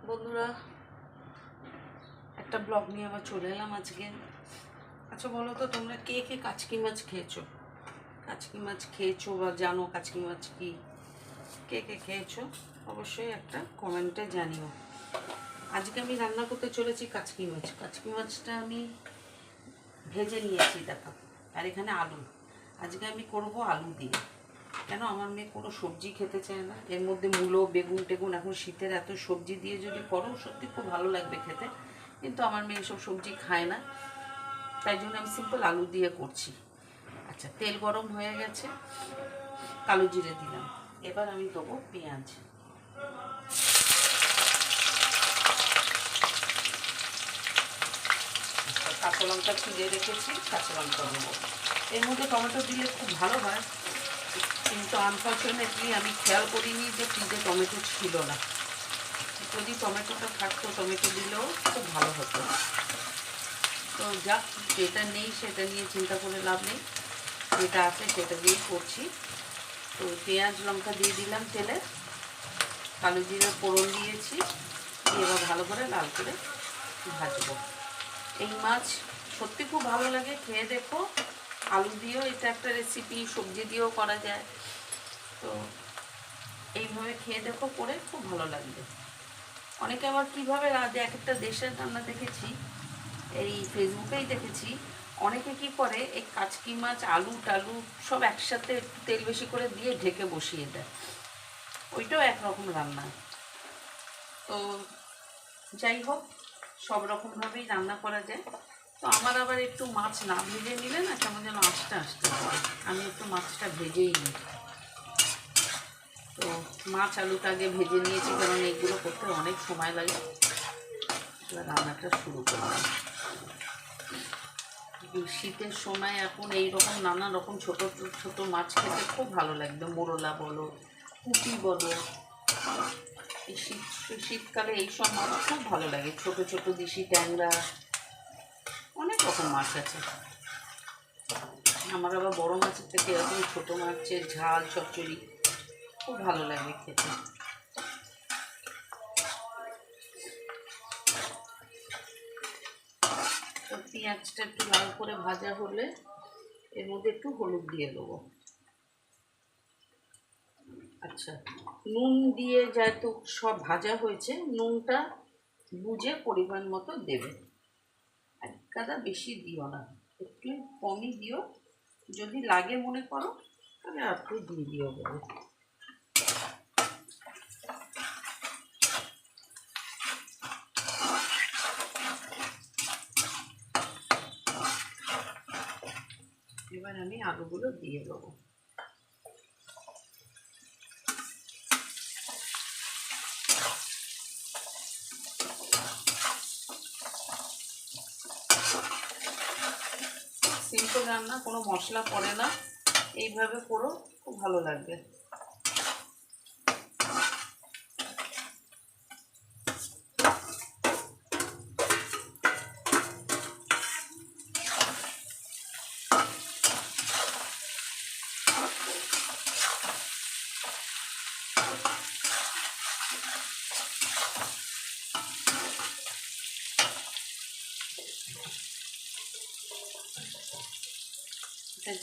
বন্ধুরা, একটা ব্লগ নিয়ে আবার চলে এলাম আজকে। আচ্ছা বলো তো, তোমরা কে কে কাচকি মাছ খেয়েছো? কাচকি মাছ খেয়েছো বা জানো কাচকি মাছ কি? কে কে খেয়েছো অবশ্যই একটা কমেন্টে জানিও। আজকে আমি রান্না করতে চলেছি কাচকি মাছ। কাচকি মাছটা আমি ভেজে নিয়েছি, দেখো। আর এখানে আলু। আজকে আমি করব আলু দিয়ে। কেন, আমার মেয়ে কোনো সবজি খেতে চায় না। এর মধ্যে মূলো, বেগুন টেগুন, এখন শীতের এত সবজি দিয়ে যদি করো সত্যি খুব ভালো লাগবে খেতে, কিন্তু আমার মেয়ে এসব সবজি খায় না। তাই জন্য আমি সিম্পল আলু দিয়ে করছি। আচ্ছা, তেল গরম হয়ে গেছে, কালো জিরে দিলাম। এবার আমি দেবো পেঁয়াজ, কাঁচা লঙ্কা চিড়ে রেখেছি, কাঁচা লঙ্কা দেবো। এর মধ্যে টমেটো দিলে খুব ভালো হয়, কিন্তু আনফর্চুনেটলি আমি খেয়াল করিনি যে ফ্রিজে টমেটো ছিল না। যদি টমেটোটা থাকতো, টমেটো দিলেও খুব ভালো হতো। তো যাক, যেটা নেই সেটা নিয়ে চিন্তা করে লাভ নেই, যেটা আছে সেটা দিয়েই করছি। তো পেঁয়াজ লঙ্কা দিয়ে দিলাম তেলে, কালো জিরে ফোড়ন দিয়েছি, দিয়ে এবার ভালো করে লাল করে ভাজবো। এই মাছ সত্যি খুব ভালো লাগে, খেয়ে দেখো। আলু দিয়েও এটা একটা রেসিপি, সবজি দিয়েও করা যায়। তো এইভাবে খেয়ে দেখো, করে খুব ভালো লাগবে। অনেকে আবার কীভাবে এক একটা দেশের রান্না দেখেছি, এই ফেসবুকেই দেখেছি, অনেকে কি করে এই কাচকি মাছ আলু টালু সব একসাথে তেল বেশি করে দিয়ে ঢেকে বসিয়ে দেয়। ওইটাও একরকম রান্না। তো যাই হোক, সব রকমভাবেই রান্না করা যায়। তো আমার আবার একটু মাছ না ভেজে নিলে না কেমন যেন আস্তে আস্তে হয়। আমি একটু মাছটা ভেজেই নিই। তো মাছ আলুটা আগে ভেজে নিয়েছি, কারণ এইগুলো করতে অনেক সময় লাগে। এবার রান্নাটা শুরু করলাম। শীতের সময় এখন এইরকম নানা রকম ছোট ছোট মাছ খেতে খুব ভালো লাগবে। মোরলা বলো, পুঁটি বলো, এই শীতকালে এইসব মাছ খুব ভালো লাগে। ছোট ছোট দেশি ট্যাংরা, অনেক রকম মাছ আছে। আমার আবার বড় মাছের থেকে এরকম ছোট মাছের ঝাল চচ্চড়ি খুব ভালো লাগে খেতে। তো পেঁয়াজটা একটু লাল করে ভাজা হলে এর মধ্যে একটু হলুদ দিয়ে দেবো। আচ্ছা, নুন দিয়ে যেহেতু সব ভাজা হয়েছে, নুনটা বুঝে পরিমাণ মতো দেবে। এক গাদা বেশি দিও না, একটু কমই দিও। যদি লাগে মনে করো তাহলে আর একটু দিয়ে দিও বলে। এবার আমি আলুগুলো দিয়ে দেবো। সিম্পল রান্না, কোনো মশলা পড়ে না, এইভাবে করো, খুব ভালো লাগবে।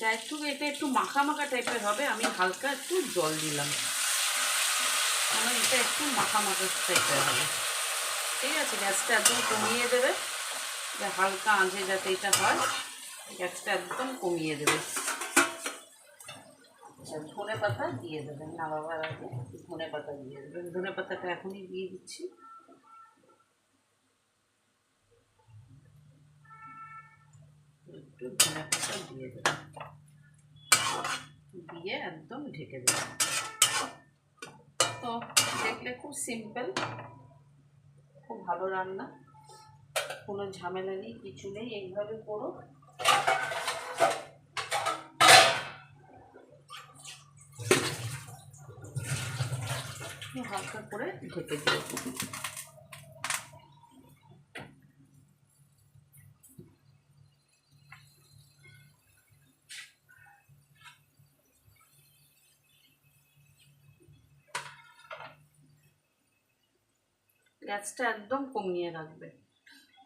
যা একটু এটা একটু মাখা মাখা টাইপের হবে, আমি হালকা একটু জল দিলাম, কারণ এটা একটু মাখা মাখা টাইপের হবে। ঠিক আছে, গ্যাসটা একদম কমিয়ে দেবে, যে হালকা আঁচে যাতে এটা হয়, গ্যাসটা একদম কমিয়ে দেবে। ধনে পাতা দিয়ে দেবেন, নামাবার আগে ধনে পাতা দিয়ে দেবেন। ধনে পাতাটা এখনই দিয়ে দিচ্ছি। একটু ধনে পাতা দিয়ে দেবেন, দিয়ে একদম ঢেকে দেবেন। তো দেখলে খুব সিম্পল, খুব ভালো রান্না, কোনো ঝামেলা নেই, কিছু নেই। এইভাবে করো। হালকা করে ঢেকে দিও। গ্যাসটা একদম কমিয়ে রাখবে।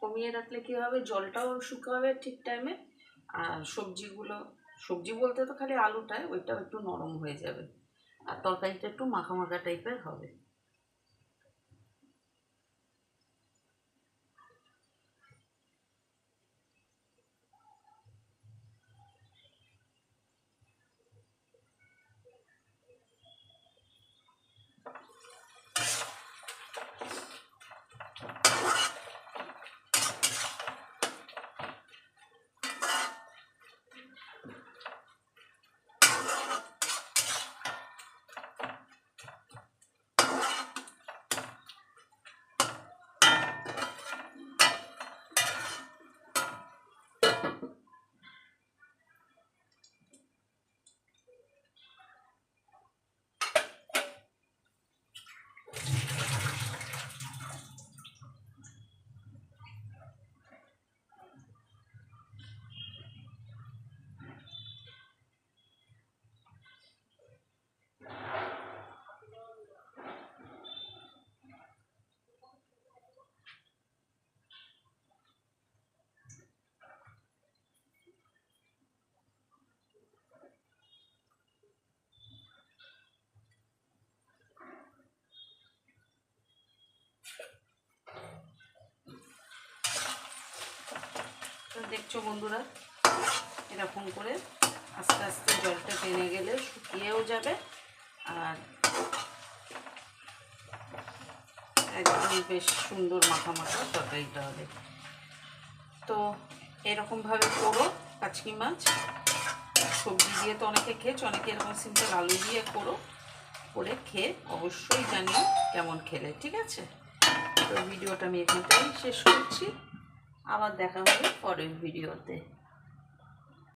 কমিয়ে রাখলে কী হবে, জলটাও শুকাবে ঠিক টাইমে, আর সবজি বলতে তো খালি আলুটাই, ওইটাও একটু নরম হয়ে যাবে, আর তরকারিটা একটু মাখা মাখা টাইপের হবে। দেখছো বন্ধুরা, এরকম করে আস্তে আস্তে জলটা টেনে গেলে শুকিয়েও যাবে, আর একদম বেশ সুন্দর মাখা মাখা তরকারিটা হবে। তো এরকমভাবে করো কাচকি মাছ। সবজি দিয়ে তো অনেকে খেয়েছো, অনেকে এরকম সিম্পল আলু দিয়ে করো, করে খেয়ে অবশ্যই জানিও কেমন খেলে। ঠিক আছে, তো ভিডিওটা আমি এখানটাই শেষ করছি, আবার দেখা হবে পরের ভিডিওতে।